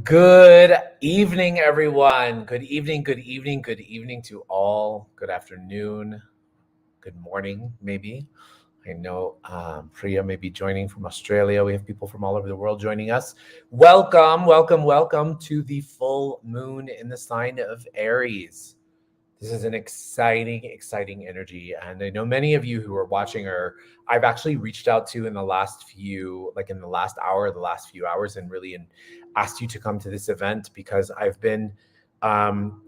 Good evening, everyone. Good evening, good evening, good evening to all. Good afternoon, good morning, maybe. I know Priya may be joining from Australia. We have people from all over the world joining us. Welcome, welcome, welcome to the full moon in the sign of Aries. This is an exciting, exciting energy. And I know many of you who are watching I've actually reached out to in the last in the last hour, the last few hours, and asked you to come to this event because I've been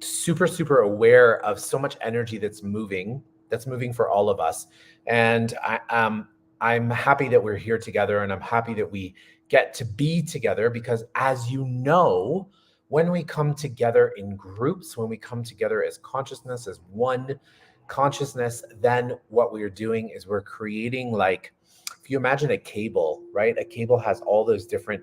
super, super aware of so much energy that's moving for all of us. And I'm happy that we're here together, and I'm happy that we get to be together because, as you know, when we come together in groups, when we come together as consciousness, as one consciousness, then what we are doing is we're creating, like, if you imagine a cable, right? A cable has all those different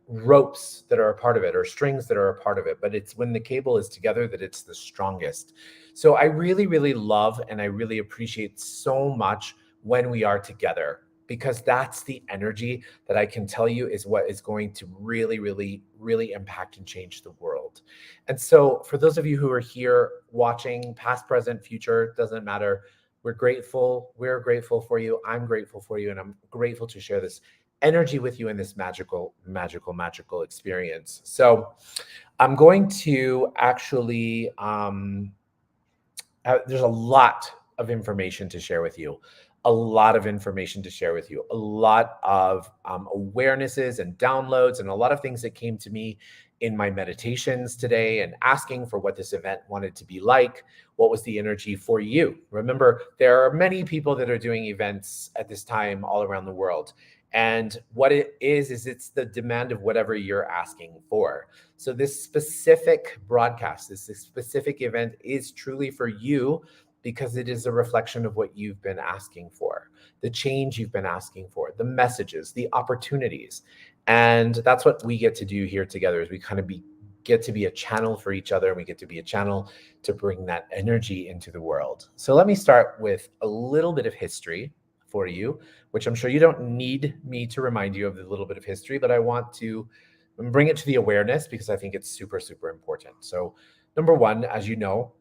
ropes that are a part of it, or strings that are a part of it. But it's when the cable is together that it's the strongest. So I really, really love and I really appreciate so much when we are together, because that's the energy that I can tell you is what is going to really, really, really impact and change the world. And so for those of you who are here watching, past, present, future, doesn't matter. We're grateful. We're grateful for you. I'm grateful for you. And I'm grateful to share this energy with you in this magical, magical, magical experience. So I'm going to actually, there's a lot of information to share with you. A lot of information to share with you, a lot of awarenesses and downloads, and a lot of things that came to me in my meditations today, and asking for what this event wanted to be like. What was the energy for you? Remember, there are many people that are doing events at this time all around the world. And what it is it's the demand of whatever you're asking for. So this specific broadcast, this specific event is truly for you, because it is a reflection of what you've been asking for, the change you've been asking for, the messages, the opportunities. And that's what we get to do here together, is we kind of get to be a channel for each other, and we get to be a channel to bring that energy into the world. So let me start with a little bit of history for you, which I'm sure you don't need me to remind you of the little bit of history, but I want to bring it to the awareness because I think it's super, super important. So number one, as you know,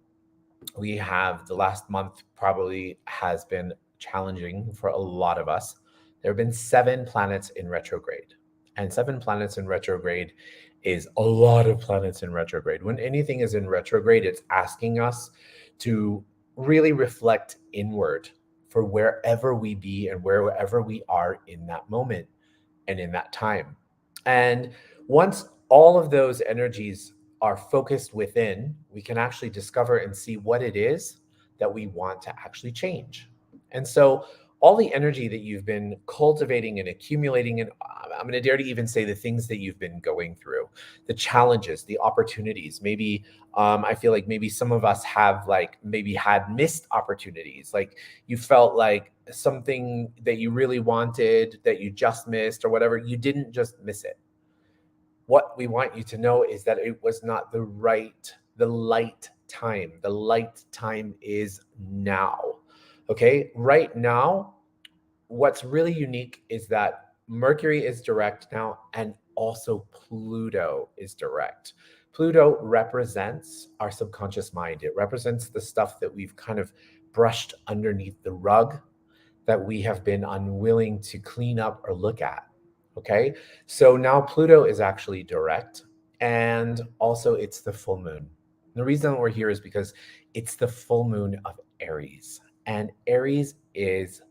we have the last month probably has been challenging for a lot of us. There have been 7 planets in retrograde, and 7 planets in retrograde is a lot of planets in retrograde. When anything is in retrograde, it's asking us to really reflect inward for wherever we be and wherever we are in that moment and in that time. And once all of those energies are focused within, we can actually discover and see what it is that we want to actually change. And so all the energy that you've been cultivating and accumulating, and I'm going to dare to even say the things that you've been going through, the challenges, the opportunities. Maybe I feel like maybe some of us have maybe had missed opportunities. Like you felt like something that you really wanted that you just missed or whatever, you didn't just miss it. What we want you to know is that it was not the light time. The light time is now. Okay. Right now, what's really unique is that Mercury is direct now, and also Pluto is direct. Pluto represents our subconscious mind. It represents the stuff that we've kind of brushed underneath the rug, that we have been unwilling to clean up or look at. Okay. So now Pluto is actually direct, and also it's the full moon. The reason we're here is because it's the full moon of Aries, and Aries is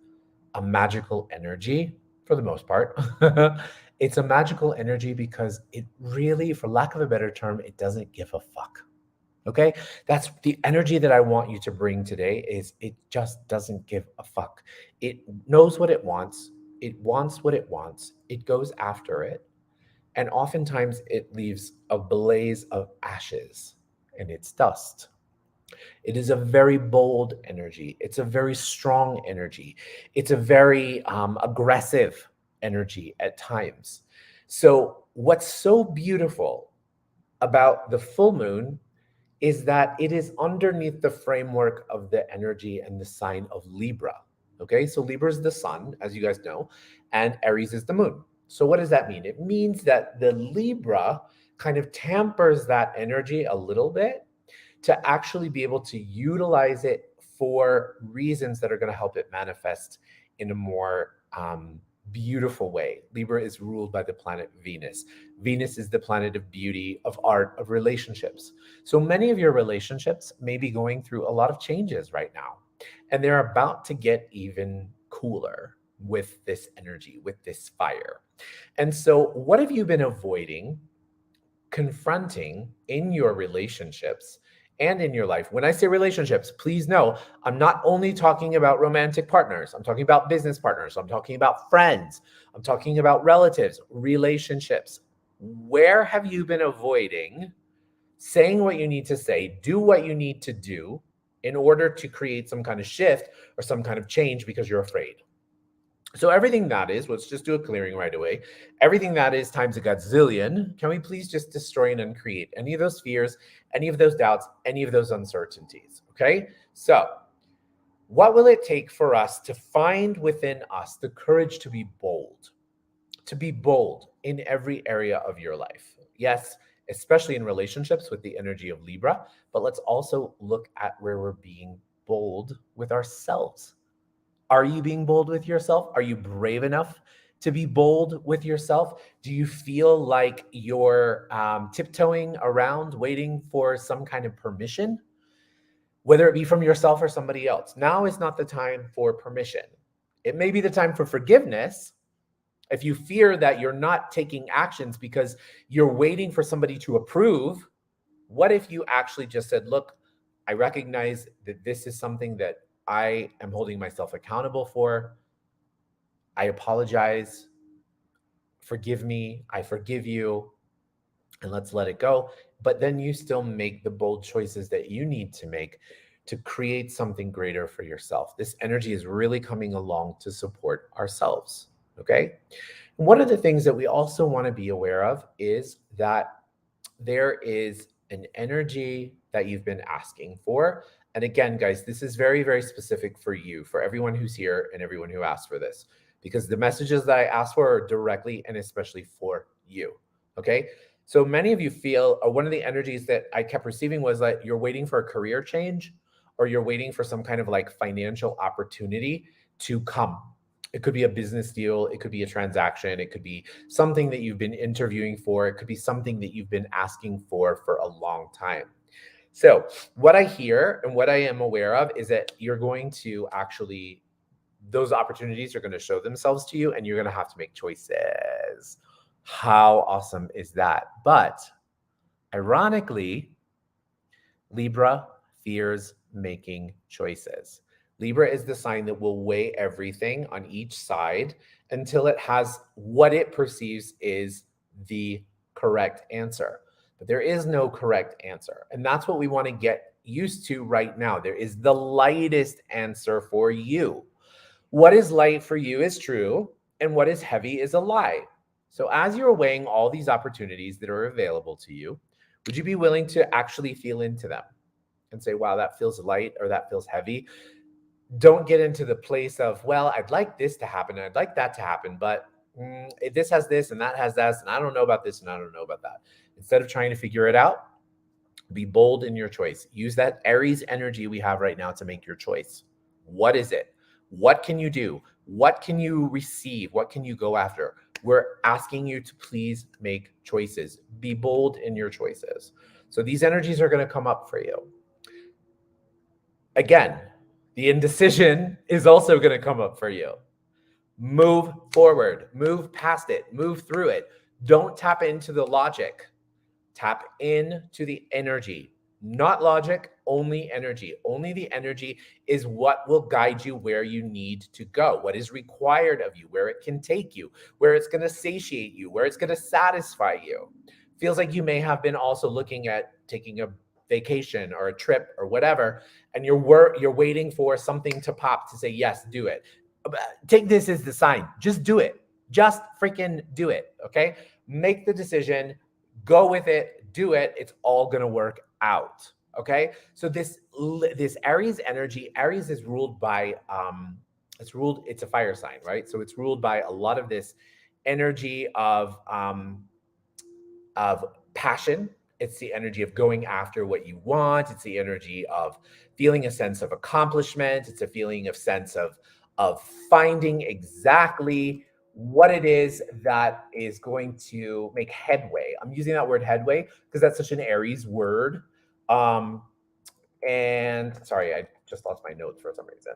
a magical energy for the most part. It's a magical energy because it really, for lack of a better term, it doesn't give a fuck. Okay, that's the energy that I want you to bring today. Is it just doesn't give a fuck. It knows what it wants. It wants what it wants. It goes after it. And oftentimes it leaves a blaze of ashes and it's dust. It is a very bold energy. It's a very strong energy. It's a very aggressive energy at times. So what's so beautiful about the full moon is that it is underneath the framework of the energy and the sign of Libra. Okay, so Libra is the sun, as you guys know, and Aries is the moon. So what does that mean? It means that the Libra kind of tampers that energy a little bit to actually be able to utilize it for reasons that are going to help it manifest in a more beautiful way. Libra is ruled by the planet Venus. Venus is the planet of beauty, of art, of relationships. So many of your relationships may be going through a lot of changes right now, and they're about to get even cooler with this energy, with this fire. And so, what have you been avoiding confronting in your relationships and in your life? When I say relationships, please know I'm not only talking about romantic partners, I'm talking about business partners, I'm talking about friends, I'm talking about relatives, relationships. Where have you been avoiding saying what you need to say, do what you need to do in order to create some kind of shift or some kind of change because you're afraid? So everything that is, let's just do a clearing right away. Everything that is times a godzillion, can we please just destroy and uncreate any of those fears, any of those doubts, any of those uncertainties? Okay. So what will it take for us to find within us the courage to be bold in every area of your life? Yes, especially in relationships with the energy of Libra, but let's also look at where we're being bold with ourselves. Are you being bold with yourself? Are you brave enough to be bold with yourself? Do you feel like you're tiptoeing around waiting for some kind of permission, whether it be from yourself or somebody else? Now is not the time for permission. It may be the time for forgiveness. If you fear that you're not taking actions because you're waiting for somebody to approve, what if you actually just said, look, I recognize that this is something that I am holding myself accountable for. I apologize. Forgive me. I forgive you. And let's let it go. But then you still make the bold choices that you need to make to create something greater for yourself. This energy is really coming along to support ourselves. Okay. One of the things that we also want to be aware of is that there is an energy that you've been asking for. And again, guys, this is very, very specific for you, for everyone who's here and everyone who asked for this, because the messages that I asked for are directly and especially for you. Okay. So many of you feel one of the energies that I kept receiving was that you're waiting for a career change or you're waiting for some kind of like financial opportunity to come. It could be a business deal, it could be a transaction, it could be something that you've been interviewing for, it could be something that you've been asking for a long time. So, what I hear and what I am aware of is that you're going to actually, those opportunities are going to show themselves to you and you're going to have to make choices. How awesome is that? But ironically, Libra fears making choices. Libra is the sign that will weigh everything on each side until it has what it perceives is the correct answer. But there is no correct answer. And that's what we want to get used to right now. There is the lightest answer for you. What is light for you is true, and what is heavy is a lie. So as you're weighing all these opportunities that are available to you, would you be willing to actually feel into them and say, wow, that feels light or that feels heavy? Don't get into the place of, well, I'd like this to happen, and I'd like that to happen, but this has this and that has that, and I don't know about this and I don't know about that. Instead of trying to figure it out, be bold in your choice. Use that Aries energy we have right now to make your choice. What is it? What can you do? What can you receive? What can you go after? We're asking you to please make choices. Be bold in your choices. So these energies are going to come up for you. Again, the indecision is also going to come up for you. Move forward, move past it, move through it. Don't tap into the logic. Tap into the energy, not logic, only energy. Only the energy is what will guide you where you need to go, what is required of you, where it can take you, where it's going to satiate you, where it's going to satisfy you. Feels like you may have been also looking at taking a vacation or a trip or whatever, and you're waiting for something to pop to say, yes, do it. Take this as the sign. Just do it. Just freaking do it. Okay. Make the decision, go with it, do it. It's all going to work out. Okay. So this Aries energy, Aries is ruled by, it's a fire sign, right? So it's ruled by a lot of this energy of passion. It's the energy of going after what you want. It's the energy of feeling a sense of accomplishment. It's a feeling of sense of finding exactly what it is that is going to make headway. I'm using that word headway because that's such an Aries word. Um, and sorry, I just lost my notes for some reason.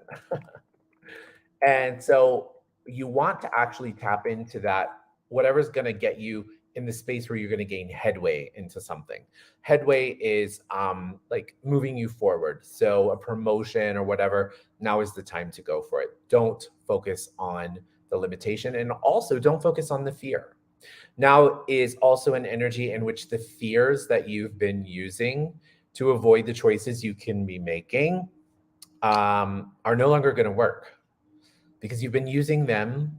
And so you want to actually tap into that, whatever's going to get you in the space where you're going to gain headway into something. Headway is like moving you forward. So a promotion or whatever, now is the time to go for it. Don't focus on the limitation, and also don't focus on the fear. Now is also an energy in which the fears that you've been using to avoid the choices you can be making are no longer going to work, because you've been using them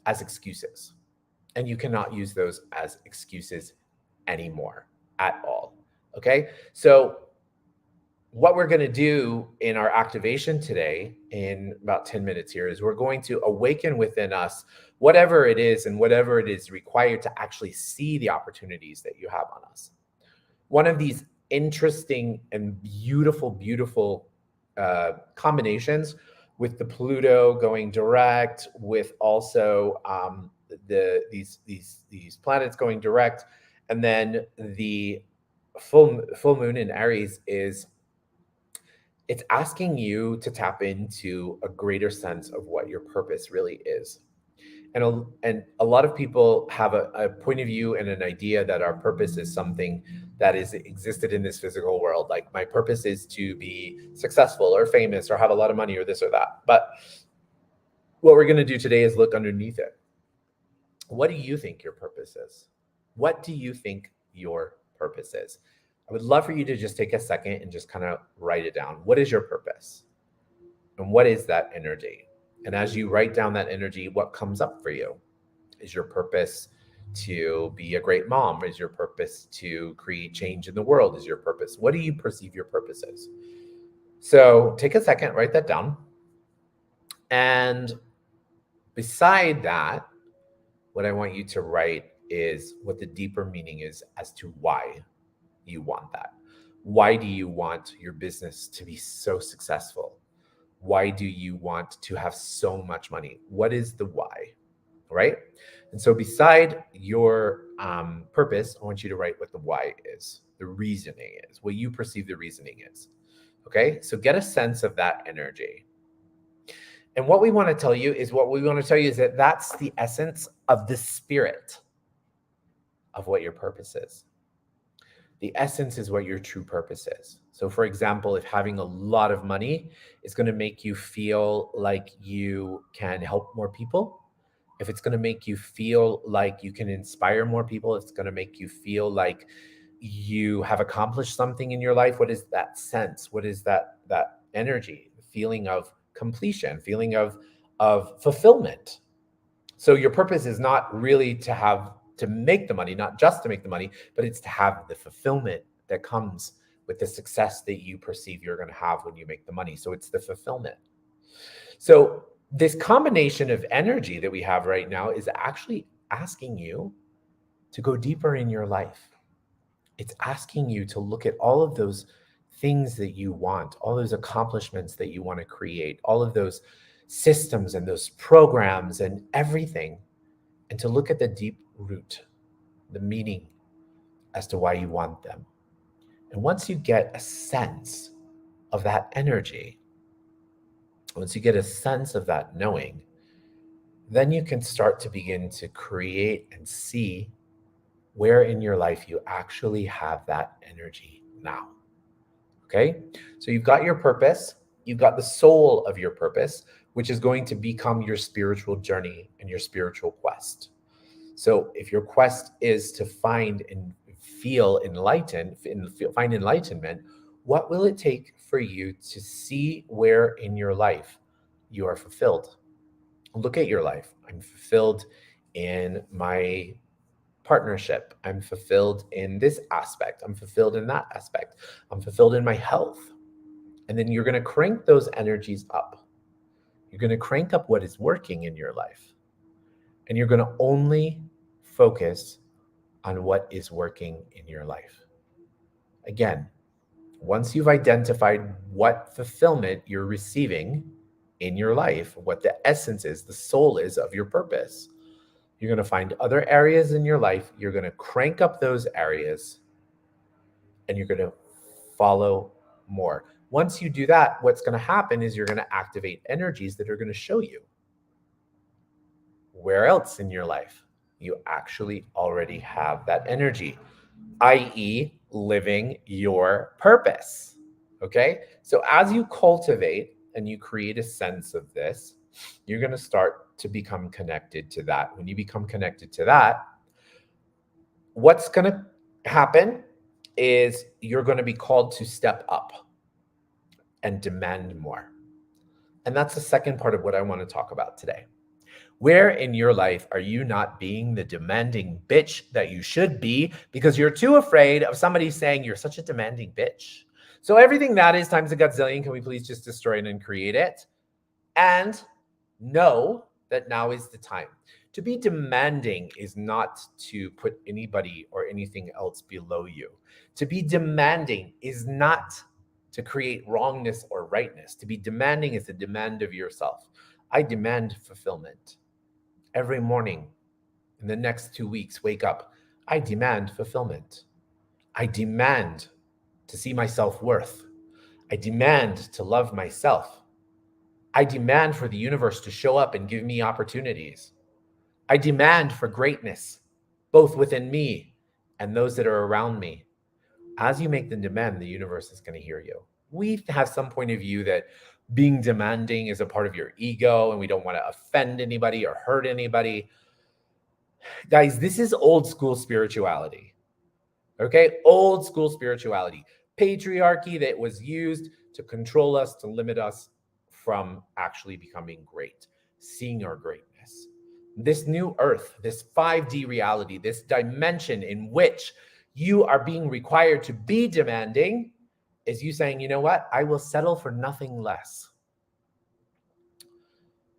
as excuses, and you cannot use those as excuses anymore at all. Okay. So, what we're going to do in our activation today in about 10 minutes here is we're going to awaken within us whatever it is and whatever it is required to actually see the opportunities that you have on us. One of these interesting and beautiful combinations with the Pluto going direct, with also these planets going direct, and then the full moon in Aries is, it's asking you to tap into a greater sense of what your purpose really is. And a lot of people have a point of view and an idea that our purpose is something that is existed in this physical world. Like, my purpose is to be successful or famous or have a lot of money or this or that. But what we're going to do today is look underneath it. What do you think your purpose is? What do you think your purpose is? I would love for you to just take a second and just kind of write it down. What is your purpose? And what is that energy? And as you write down that energy, what comes up for you? Is your purpose to be a great mom? Is your purpose to create change in the world? Is your purpose? What do you perceive your purpose is? So take a second, write that down. And beside that, what I want you to write is what the deeper meaning is as to why you want that. Why do you want your business to be so successful? Why do you want to have so much money? What is the why, right? And so beside your purpose, I want you to write what the why is, the reasoning is, what you perceive the reasoning is. Okay, so get a sense of that energy. And what we want to tell you is that that's the essence of the spirit of what your purpose is. The essence is what your true purpose is. So, for example, if having a lot of money is going to make you feel like you can help more people, if it's going to make you feel like you can inspire more people, if it's going to make you feel like you have accomplished something in your life, what is that sense? What is that energy? Feeling of completion, feeling of fulfillment. So your purpose is not really to make the money, not just to make the money, but it's to have the fulfillment that comes with the success that you perceive you're going to have when you make the money. So it's the fulfillment. So this combination of energy that we have right now is actually asking you to go deeper in your life. It's asking you to look at all of those things that you want, all those accomplishments that you want to create, all of those systems and those programs and everything, and to look at the deep root, the meaning as to why you want them. And once you get a sense of that energy, once you get a sense of that knowing, then you can start to begin to create and see where in your life you actually have that energy now. Okay? So you've got your purpose, you've got the soul of your purpose, which is going to become your spiritual journey and your spiritual quest. So if your quest is to find and feel enlightened, find enlightenment, what will it take for you to see where in your life you are fulfilled? Look at your life. I'm fulfilled in my partnership. I'm fulfilled in this aspect. I'm fulfilled in that aspect. I'm fulfilled in my health. And then you're going to crank those energies up. You're going to crank up what is working in your life. And you're going to only focus on what is working in your life. Again, once you've identified what fulfillment you're receiving in your life, what the essence is, the soul is of your purpose, you're going to find other areas in your life. You're going to crank up those areas and you're going to follow more. Once you do that, what's going to happen is you're going to activate energies that are going to show you where else in your life you actually already have that energy, i.e., living your purpose. Okay. So as you cultivate and you create a sense of this, you're going to start to become connected to that. When you become connected to that, what's going to happen is you're going to be called to step up and demand more. And that's the second part of what I want to talk about today. Where in your life are you not being the demanding bitch that you should be because you're too afraid of somebody saying you're such a demanding bitch? So everything that is times a gazillion, can we please just destroy it and create it? And know that now is the time. To be demanding is not to put anybody or anything else below you. To be demanding is not to create wrongness or rightness. To be demanding is a demand of yourself. I demand fulfillment. Every morning in the next 2 weeks, wake up. I demand fulfillment. I demand to see my self-worth. I demand to love myself. I demand for the universe to show up and give me opportunities. I demand for greatness, both within me and those that are around me. As you make the demand, the universe is going to hear you. We have some point of view that being demanding is a part of your ego and we don't want to offend anybody or hurt anybody. Guys, this is old school spirituality. Okay? Old school spirituality. Patriarchy that was used to control us, to limit us from actually becoming great, seeing our greatness. This new earth, this 5D reality, this dimension in which you are being required to be demanding is you saying, you know what? I will settle for nothing less.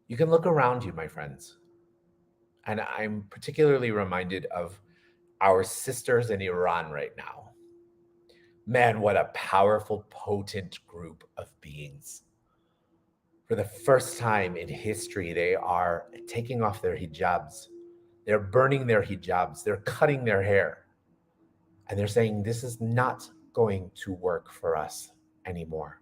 You can look around you, my friends. And I'm particularly reminded of our sisters in Iran right now. Man, what a powerful, potent group of beings. For the first time in history, they are taking off their hijabs. They're burning their hijabs. They're cutting their hair. And they're saying, this is not going to work for us anymore.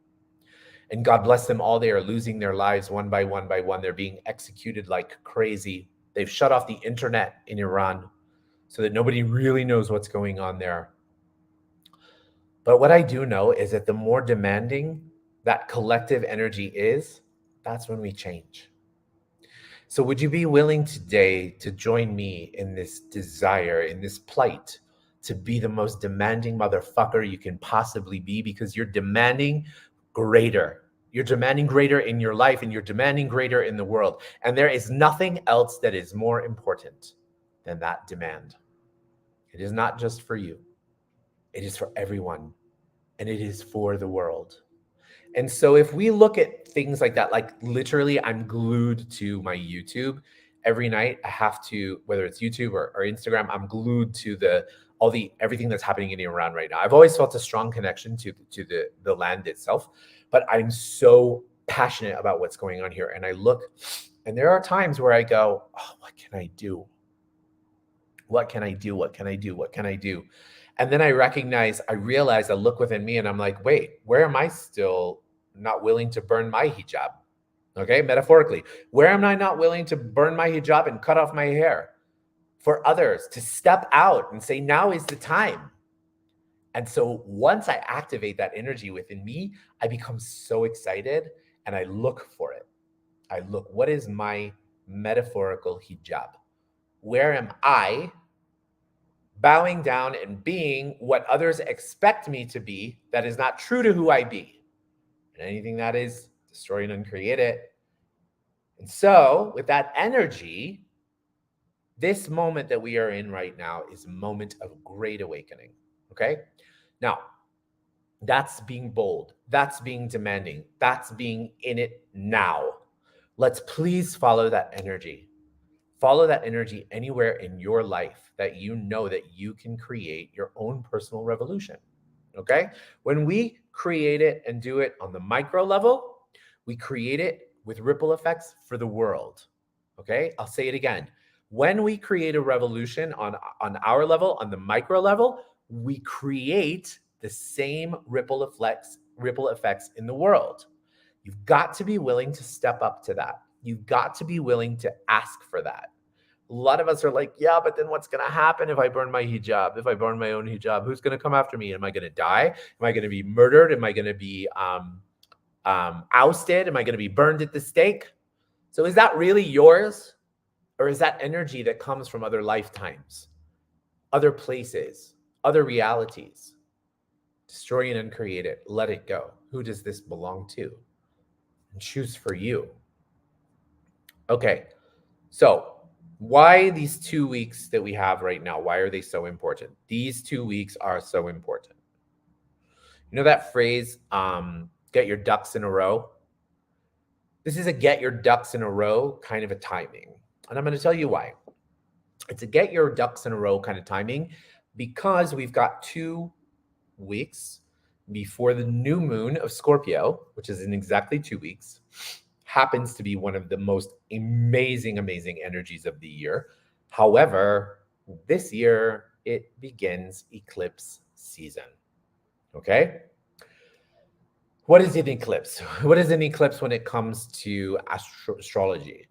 And God bless them all. They are losing their lives one by one by one. They're being executed like crazy. They've shut off the internet in Iran so that nobody really knows what's going on there. But what I do know is that the more demanding that collective energy is, that's when we change. So would you be willing today to join me in this desire, in this plight, to be the most demanding motherfucker you can possibly be, because you're demanding greater. You're demanding greater in your life and you're demanding greater in the world. And there is nothing else that is more important than that demand. It is not just for you. It is for everyone. And it is for the world. And so if we look at things like that, like literally I'm glued to my YouTube every night. I have to, whether it's YouTube or Instagram, I'm glued to everything that's happening in Iran right now. I've always felt a strong connection to the land itself, but I'm so passionate about what's going on here. And I look, and there are times where I go, oh, what can I do? What can I do? What can I do? What can I do? And then I realize, I look within me and I'm like, wait, where am I still not willing to burn my hijab? Okay, metaphorically, where am I not willing to burn my hijab and cut off my hair for others to step out and say, now is the time? And so once I activate that energy within me, I become so excited and I look for it. I look, what is my metaphorical hijab? Where am I bowing down and being what others expect me to be that is not true to who I be? And anything that is, destroy and uncreate it. And so with that energy, this moment that we are in right now is a moment of great awakening. Okay. Now, that's being bold. That's being demanding. That's being in it now. Let's please follow that energy. Follow that energy anywhere in your life that you know that you can create your own personal revolution. Okay? When we create it and do it on the micro level, we create it with ripple effects for the world. Okay? I'll say it again. When we create a revolution on our level, on the micro level, we create the same ripple effects in the world. You've got to be willing to step up to that. You've got to be willing to ask for that. A lot of us are like, yeah, but then what's going to happen if I burn my hijab? If I burn my own hijab, who's going to come after me? Am I going to die? Am I going to be murdered? Am I going to be ousted? Am I going to be burned at the stake? So is that really yours? Or is that energy that comes from other lifetimes, other places, other realities? Destroy and uncreate it. Let it go. Who does this belong to? And choose for you. Okay, so why these 2 weeks that we have right now? Why are they so important? These 2 weeks are so important. You know that phrase, get your ducks in a row? This is a get your ducks in a row kind of a timing. And I'm going to tell you why. It's a get your ducks in a row kind of timing because we've got 2 weeks before the new moon of Scorpio, which is in exactly 2 weeks, happens to be one of the most amazing energies of the year. However, this year it begins eclipse season. Okay? What is an eclipse? What is an eclipse when it comes to astrology?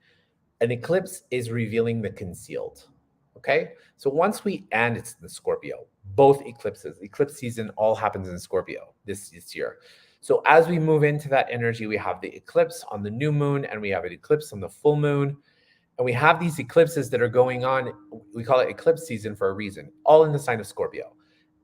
An eclipse is revealing the concealed. Okay? So once and it's the Scorpio, both eclipse season all happens in Scorpio this year. So as we move into that energy, we have the eclipse on the new moon and we have an eclipse on the full moon. And we have these eclipses that are going on. We call it eclipse season for a reason, all in the sign of Scorpio.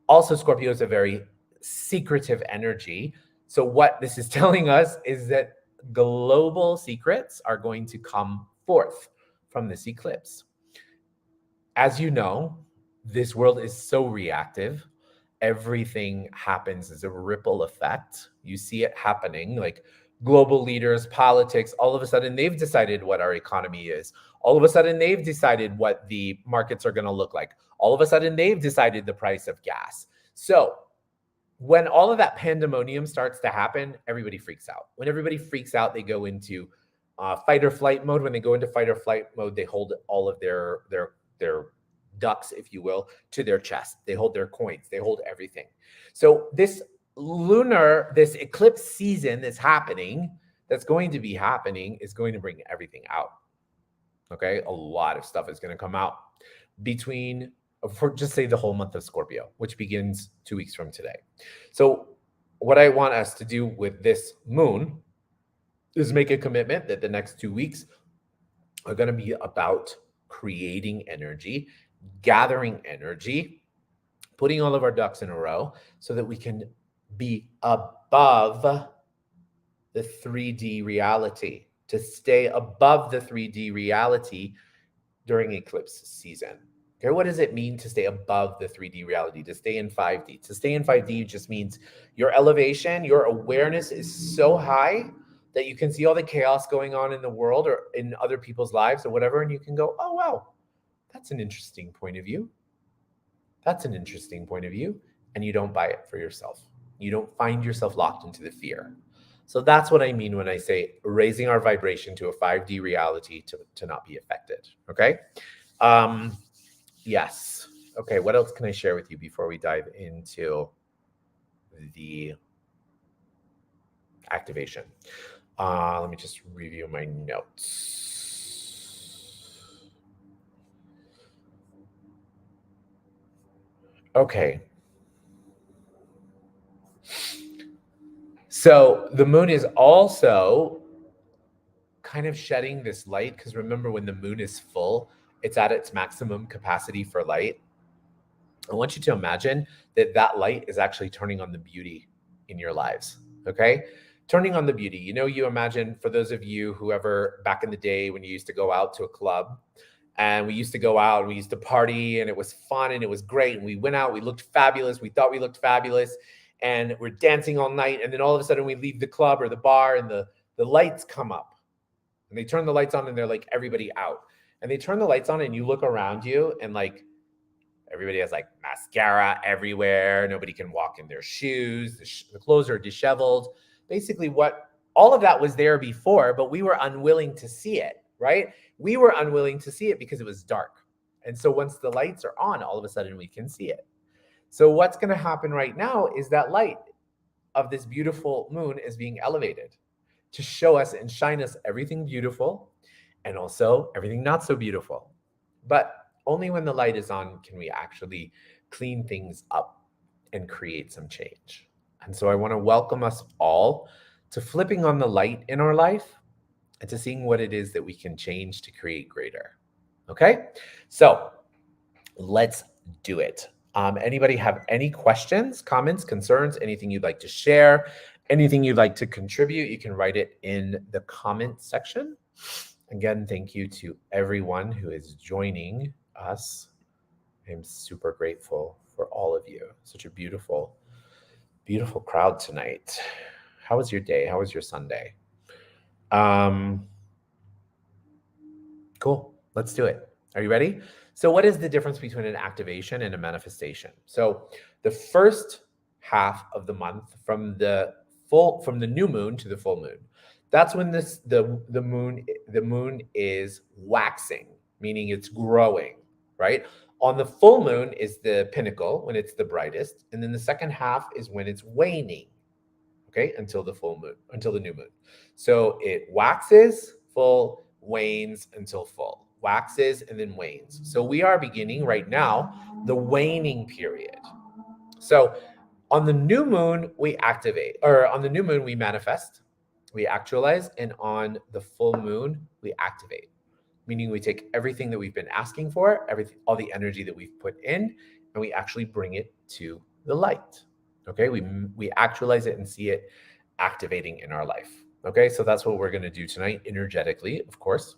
Also, Scorpio is a very secretive energy. So what this is telling us is that global secrets are going to come forth from this eclipse. As you know, this world is so reactive. Everything happens as a ripple effect. You see it happening, like global leaders, politics, all of a sudden they've decided what our economy is. All of a sudden they've decided what the markets are going to look like. All of a sudden they've decided the price of gas. So when all of that pandemonium starts to happen, everybody freaks out. When everybody freaks out, they go into fight or flight mode. When they go into fight or flight mode, they hold all of their ducks, if you will, to their chest. They hold their coins. They hold everything. So this eclipse season that's going to be happening, is going to bring everything out. Okay, a lot of stuff is going to come out for just say the whole month of Scorpio, which begins 2 weeks from today. So what I want us to do with this moon is make a commitment that the next 2 weeks are going to be about creating energy, gathering energy, putting all of our ducks in a row so that we can be above the 3D reality, to stay above the 3D reality during eclipse season. Okay, what does it mean to stay above the 3D reality, to stay in 5D? To stay in 5D just means your elevation, your awareness is so high that you can see all the chaos going on in the world or in other people's lives or whatever, and you can go, oh, wow, that's an interesting point of view. That's an interesting point of view. And you don't buy it for yourself. You don't find yourself locked into the fear. So that's what I mean when I say raising our vibration to a 5D reality to not be affected. Okay. Yes. Okay. What else can I share with you before we dive into the activation? Let me just review my notes. Okay. So the moon is also kind of shedding this light, because remember, when the moon is full, it's at its maximum capacity for light. I want you to imagine that light is actually turning on the beauty in your lives. Okay. Turning on the beauty. You imagine, for those of you who ever back in the day when you used to go out to a club, and we used to go out and we used to party and it was fun and it was great. And we went out, we looked fabulous. We thought we looked fabulous and we're dancing all night. And then all of a sudden we leave the club or the bar and the lights come up and they turn the lights on and they're like, everybody out. and they turn the lights on and you look around you and like everybody has like mascara everywhere. Nobody can walk in their shoes. The clothes are disheveled. Basically, what all of that was there before, but we were unwilling to see it, right? We were unwilling to see it because it was dark. And so once the lights are on, all of a sudden we can see it. So what's going to happen right now is that light of this beautiful moon is being elevated to show us and shine us everything beautiful and also everything not so beautiful. But only when the light is on can we actually clean things up and create some change. And so I want to welcome us all to flipping on the light in our life and to seeing what it is that we can change to create greater. Okay? So let's do it. Anybody have any questions, comments, concerns, anything you'd like to share, anything you'd like to contribute? You can write it in the comment section. Again, thank you to everyone who is joining us. I'm super grateful for all of you. Such a beautiful, beautiful crowd tonight. How was your day? How was your Sunday? Cool. Let's do it. Are you ready? So, what is the difference between an activation and a manifestation? So, the first half of the month from the new moon to the full moon, that's when the moon is waxing, meaning it's growing, right? On the full moon is the pinnacle when it's the brightest, and then the second half is when it's waning, okay, until the full moon, until the new moon. So it waxes, full, wanes until full, waxes and then wanes. So we are beginning right now the waning period. So on the new moon, we activate, or on the new moon, we manifest, we actualize, and on the full moon, we activate, meaning we take everything that we've been asking for, everything, all the energy that we've put in, and we actually bring it to the light. Okay, we actualize it and see it activating in our life. Okay, so that's what we're going to do tonight, energetically, of course.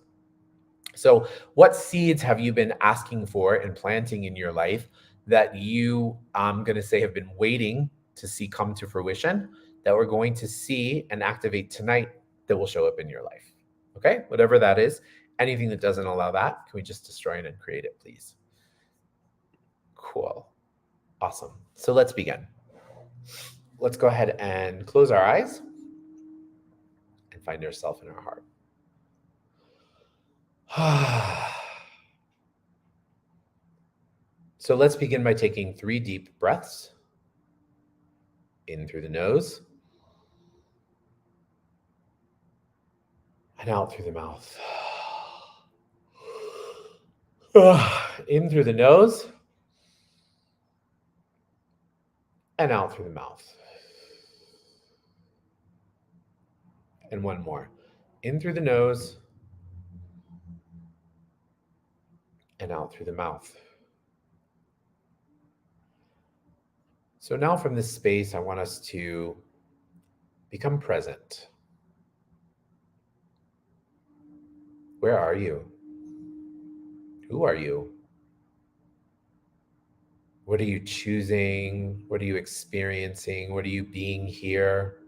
So, what seeds have you been asking for and planting in your life that you, I'm going to say, have been waiting to see come to fruition, that we're going to see and activate tonight that will show up in your life? Okay, whatever that is, anything that doesn't allow that, can we just destroy it and create it, please? Cool. Awesome. So let's begin. Let's go ahead and close our eyes and find ourselves in our heart. So let's begin by taking 3 deep breaths in through the nose and out through the mouth. In through the nose and out through the mouth. And one more. In through the nose and out through the mouth. So now from this space, I want us to become present. Where are you? Who are you? What are you choosing? What are you experiencing? What are you being here?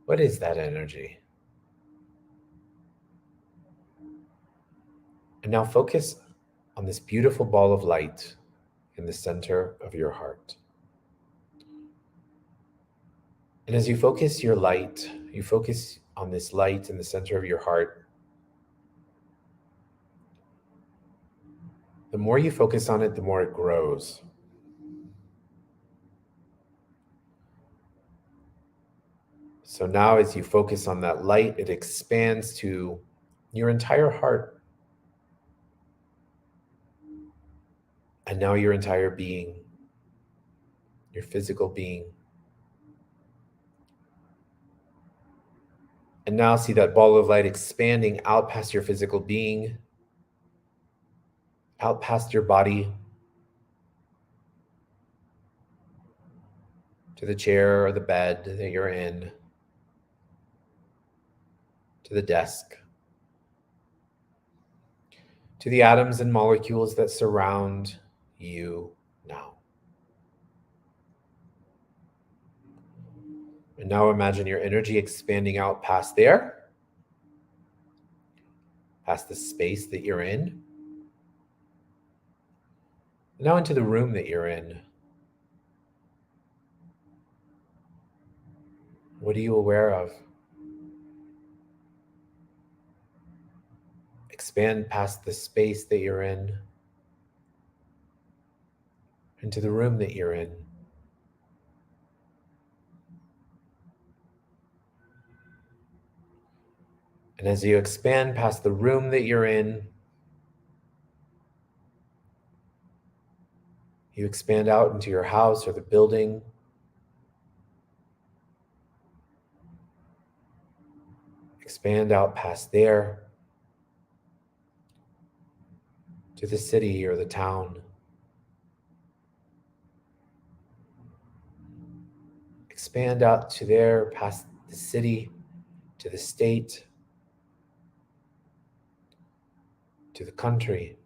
What is that energy? And now focus on this beautiful ball of light in the center of your heart. And as you focus your light, you focus on this light in the center of your heart. The more you focus on it, the more it grows. So now as you focus on that light, it expands to your entire heart. And now your entire being, your physical being. And now see that ball of light expanding out past your physical being, out past your body, to the chair or the bed that you're in, to the desk, to the atoms and molecules that surround you now. And now imagine your energy expanding out past there past the space that you're in. Now into the room that you're in. What are you aware of? Expand past the space that you're in into the room that you're in. And as you expand past the room that you're in, you expand out into your house or the building. Expand out past there to the city or the town. Expand out to there, past the city, to the state, to the country,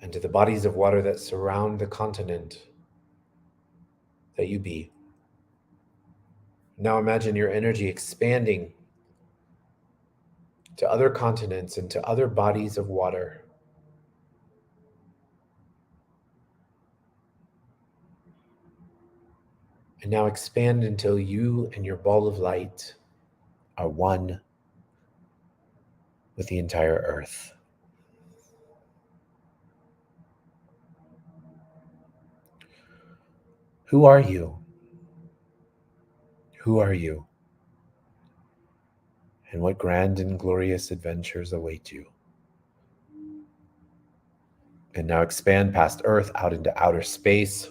and to the bodies of water that surround the continent that you be. Now imagine your energy expanding to other continents and to other bodies of water. And now expand until you and your ball of light are one with the entire earth. Who are you? Who are you? And what grand and glorious adventures await you? And now expand past Earth out into outer space.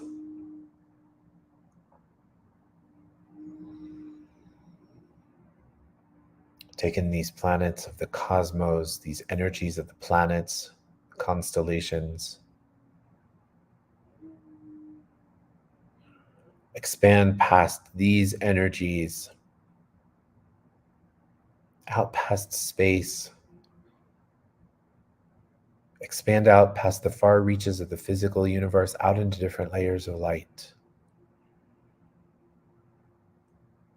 Take in these planets of the cosmos, these energies of the planets, constellations. Expand past these energies, out past space. Expand out past the far reaches of the physical universe, out into different layers of light.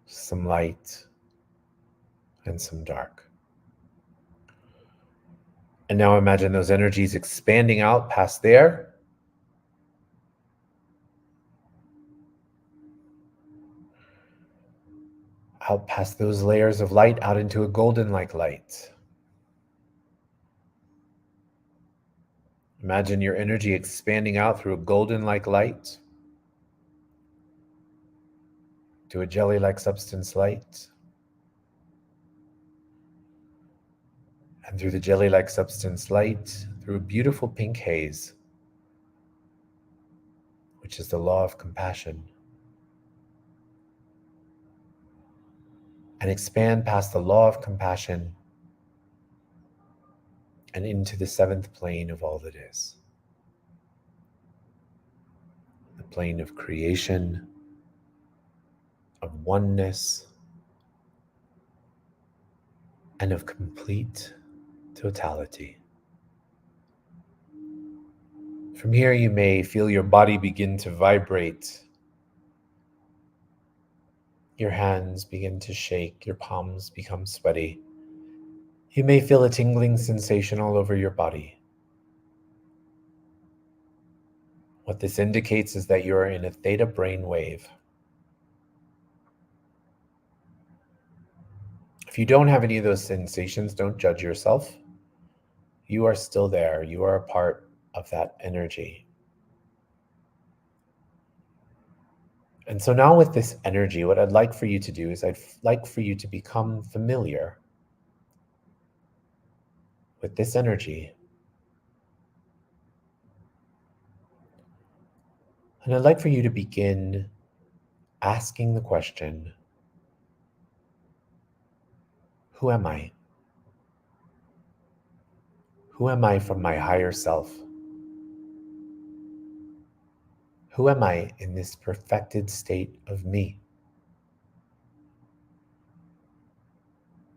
Some light and some dark. And now imagine those energies expanding out past there. Out past those layers of light, out into a golden-like light. Imagine your energy expanding out through a golden-like light to a jelly-like substance light, and through the jelly-like substance light, through a beautiful pink haze, which is the law of compassion. And expand past the law of compassion and into the seventh plane of all that is. The plane of creation, of oneness, and of complete totality. From here, you may feel your body begin to vibrate. Your hands begin to shake, your palms become sweaty. You may feel a tingling sensation all over your body. What this indicates is that you are in a theta brain wave. If you don't have any of those sensations, don't judge yourself. You are still there. You are a part of that energy. And so now with this energy, what I'd like for you to do is I'd like for you to become familiar with this energy. And I'd like for you to begin asking the question, who am I? Who am I from my higher self? Who am I in this perfected state of me?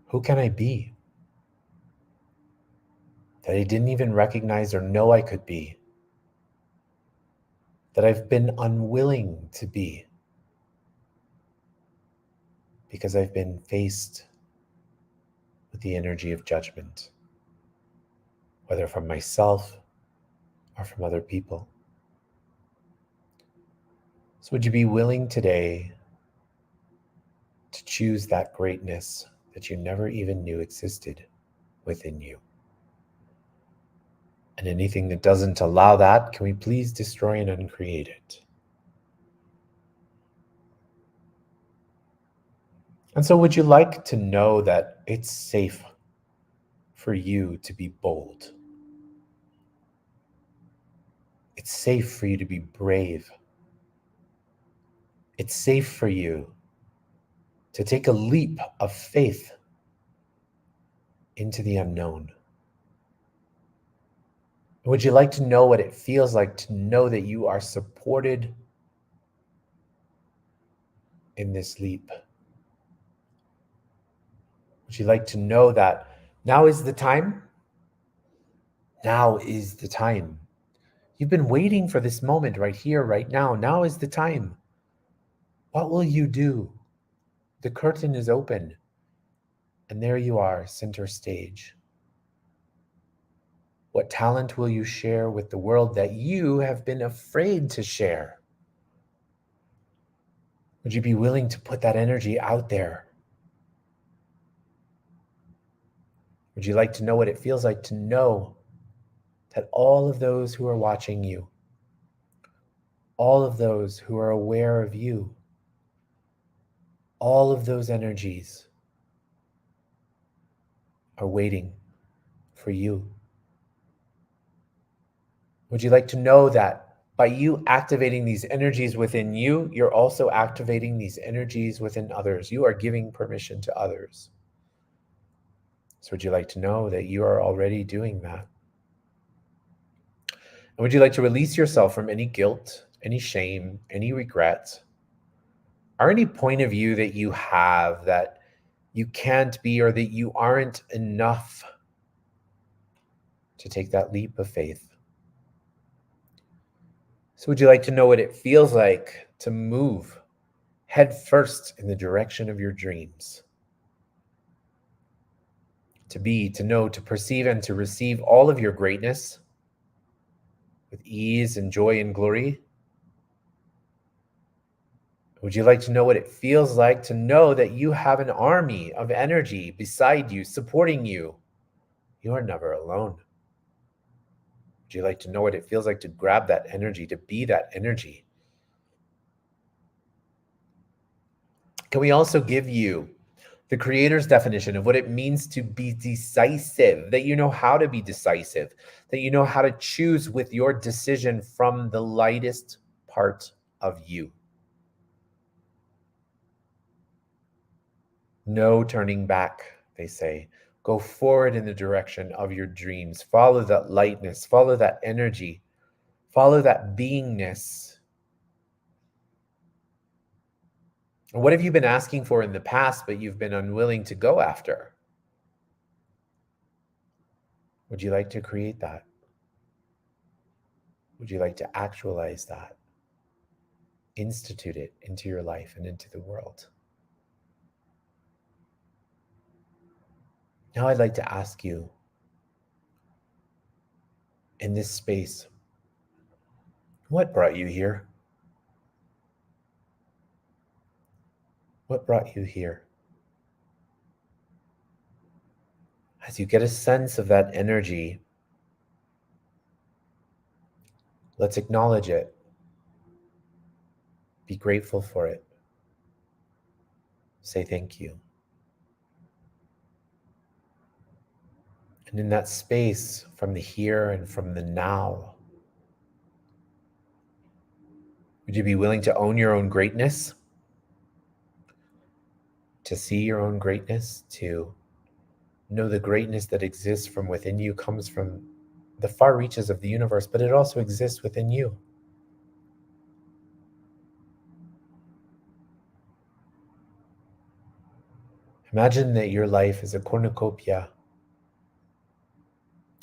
Who can I be that I didn't even recognize or know I could be? That I've been unwilling to be because I've been faced with the energy of judgment, whether from myself or from other people. So would you be willing today to choose that greatness that you never even knew existed within you? And anything that doesn't allow that, can we please destroy and uncreate it? And so would you like to know that it's safe for you to be bold? It's safe for you to be brave. It's safe for you to take a leap of faith into the unknown. Would you like to know what it feels like to know that you are supported in this leap? Would you like to know that now is the time? Now is the time. You've been waiting for this moment right here, right now. Now is the time. What will you do? The curtain is open, and there you are, center stage. What talent will you share with the world that you have been afraid to share? Would you be willing to put that energy out there? Would you like to know what it feels like to know that all of those who are watching you, all of those who are aware of you, all of those energies are waiting for you? Would you like to know that by you activating these energies within you, you're also activating these energies within others? You are giving permission to others. So would you like to know that you are already doing that? And would you like to release yourself from any guilt, any shame, any regret, or any point of view that you have that you can't be or that you aren't enough to take that leap of faith? So would you like to know what it feels like to move head first in the direction of your dreams? To be, to know, to perceive, and to receive all of your greatness with ease and joy and glory? Would you like to know what it feels like to know that you have an army of energy beside you, supporting you? You are never alone. Would you like to know what it feels like to grab that energy, to be that energy? Can we also give you the creator's definition of what it means to be decisive, that you know how to be decisive, that you know how to choose with your decision from the lightest part of you? No turning back, they say. Go forward in the direction of your dreams. Follow that lightness, follow that energy, follow that beingness. And what have you been asking for in the past, but you've been unwilling to go after? Would you like to create that? Would you like to actualize that? Institute it into your life and into the world? Now I'd like to ask you, in this space, what brought you here? What brought you here? As you get a sense of that energy, let's acknowledge it. Be grateful for it. Say thank you. And in that space, from the here and from the now, would you be willing to own your own greatness? To see your own greatness? To know the greatness that exists from within you comes from the far reaches of the universe, but it also exists within you. Imagine that your life is a cornucopia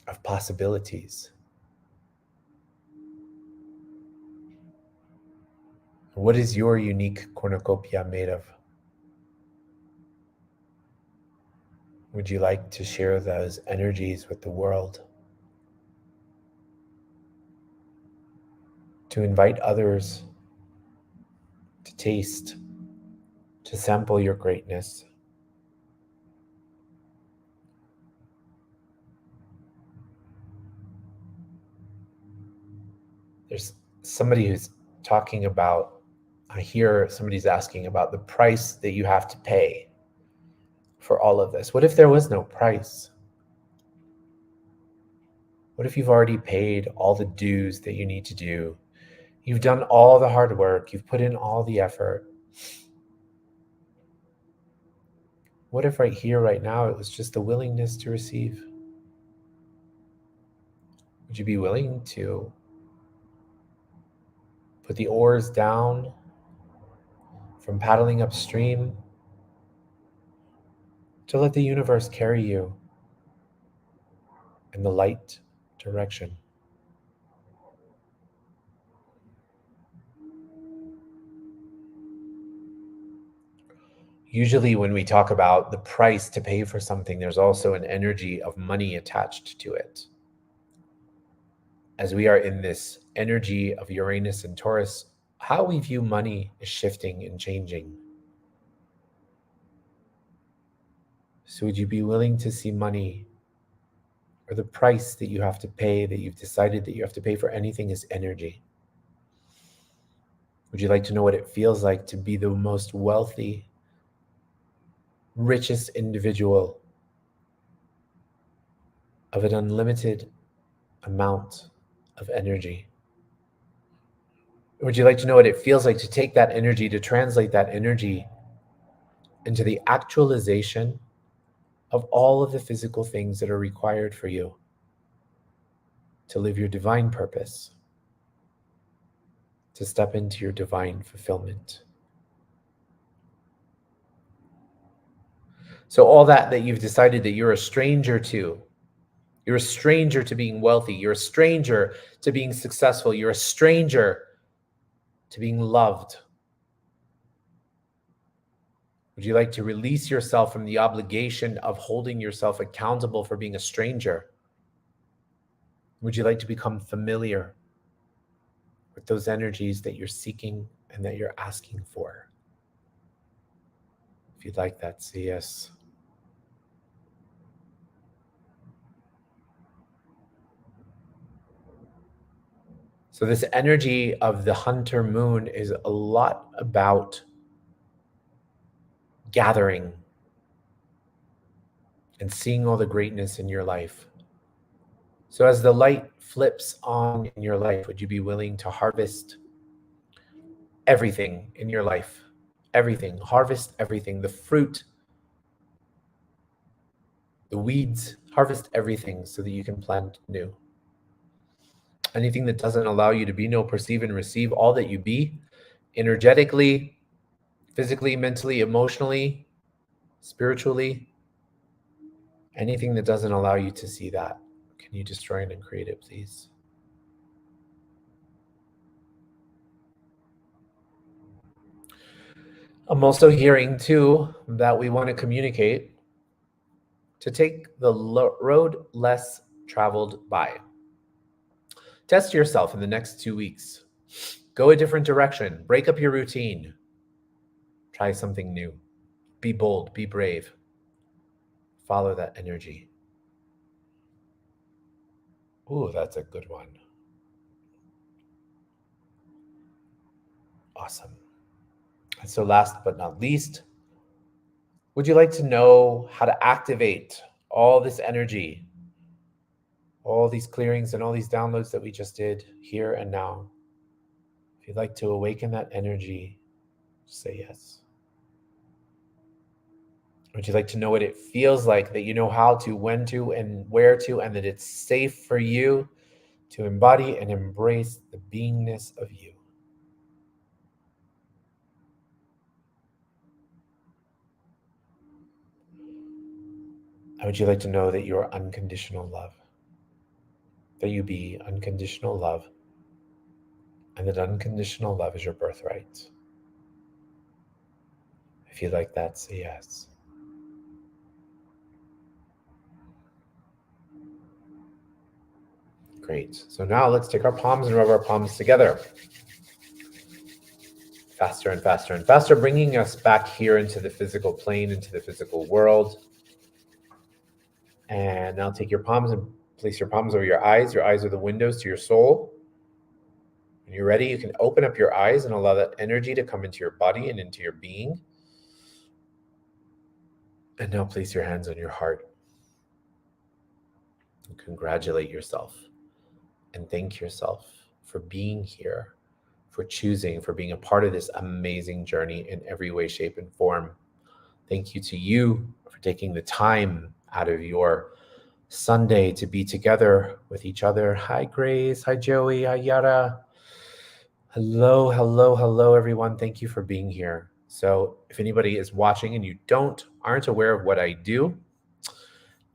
of possibilities. What is your unique cornucopia made of? Would you like to share those energies with the world? To invite others to taste, to sample your greatness. There's somebody who's talking about, I hear somebody's asking about the price that you have to pay for all of this. What if there was no price? What if you've already paid all the dues that you need to do? You've done all the hard work, you've put in all the effort. What if right here, right now, it was just the willingness to receive? Would you be willing to put the oars down from paddling upstream to let the universe carry you in the light direction? Usually, when we talk about the price to pay for something, there's also an energy of money attached to it. As we are in this energy of Uranus and Taurus, how we view money is shifting and changing. So, would you be willing to see money, or the price that you have to pay, that you've decided that you have to pay for anything, is energy? Would you like to know what it feels like to be the most wealthy, richest individual of an unlimited amount of energy? Would you like to know what it feels like to take that energy, to translate that energy into the actualization of all of the physical things that are required for you to live your divine purpose, to step into your divine fulfillment? So all that you've decided that you're a stranger to, you're a stranger to being wealthy, you're a stranger to being successful, you're a stranger to being loved. Would you like to release yourself from the obligation of holding yourself accountable for being a stranger? Would you like to become familiar with those energies that you're seeking and that you're asking for? If you'd like that, say yes. So this energy of the hunter moon is a lot about gathering and seeing all the greatness in your life. So as the light flips on in your life, would you be willing to harvest everything in your life? Everything. Harvest everything. The fruit, the weeds, harvest everything so that you can plant new. Anything that doesn't allow you to be, know, perceive, and receive all that you be, energetically, physically, mentally, emotionally, spiritually, anything that doesn't allow you to see that, can you destroy it and create it, please? I'm also hearing, too, that we want to communicate to take the road less traveled by. Test yourself in the next 2 weeks. Go a different direction. Break up your routine. Try something new. Be bold. Be brave. Follow that energy. Ooh, that's a good one. Awesome. And so last but not least, would you like to know how to activate all this energy, all these clearings and all these downloads that we just did here and now? If you'd like to awaken that energy, say yes. Would you like to know what it feels like, that you know how to, when to, and where to, and that it's safe for you to embody and embrace the beingness of you? How would you like to know that you are unconditional love? That you be unconditional love, and that unconditional love is your birthright? If you like that, say yes. Great. So now let's take our palms and rub our palms together. Faster and faster and faster, bringing us back here into the physical plane, into the physical world. And now take your palms and place your palms over your eyes. Your eyes are the windows to your soul. When you're ready, you can open up your eyes and allow that energy to come into your body and into your being. And now place your hands on your heart. And congratulate yourself and thank yourself for being here, for choosing, for being a part of this amazing journey in every way, shape, and form. Thank you to you for taking the time out of your Sunday to be together with each other. Hi, Grace. Hi, Joey. Hi, Yara. Hello, hello, hello, everyone. Thank you for being here. So if anybody is watching and you aren't aware of what I do,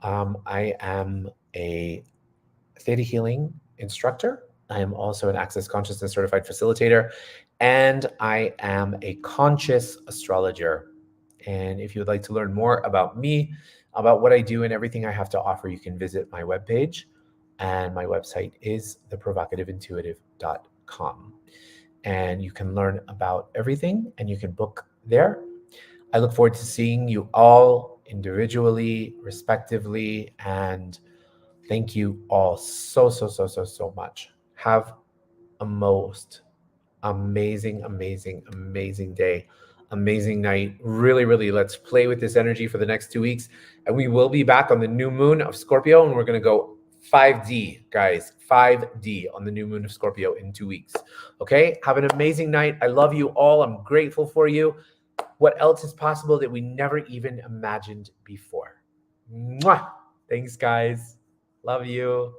I am a theta healing instructor. I am also an Access Consciousness certified facilitator, and I am a conscious astrologer. And if you would like to learn more about me, about what I do and everything I have to offer, you can visit my webpage. And my website is theprovocativeIntuitive.com. And you can learn about everything and you can book there. I look forward to seeing you all individually, respectively, and thank you all so much. Have a most amazing, amazing, amazing day, amazing night. Really, let's play with this energy for the next 2 weeks. And we will be back on the new moon of Scorpio, and we're going to go 5D, guys, 5D on the new moon of Scorpio in 2 weeks. Okay, have an amazing night. I love you all. I'm grateful for you. What else is possible that we never even imagined before? Mwah! Thanks, guys. Love you.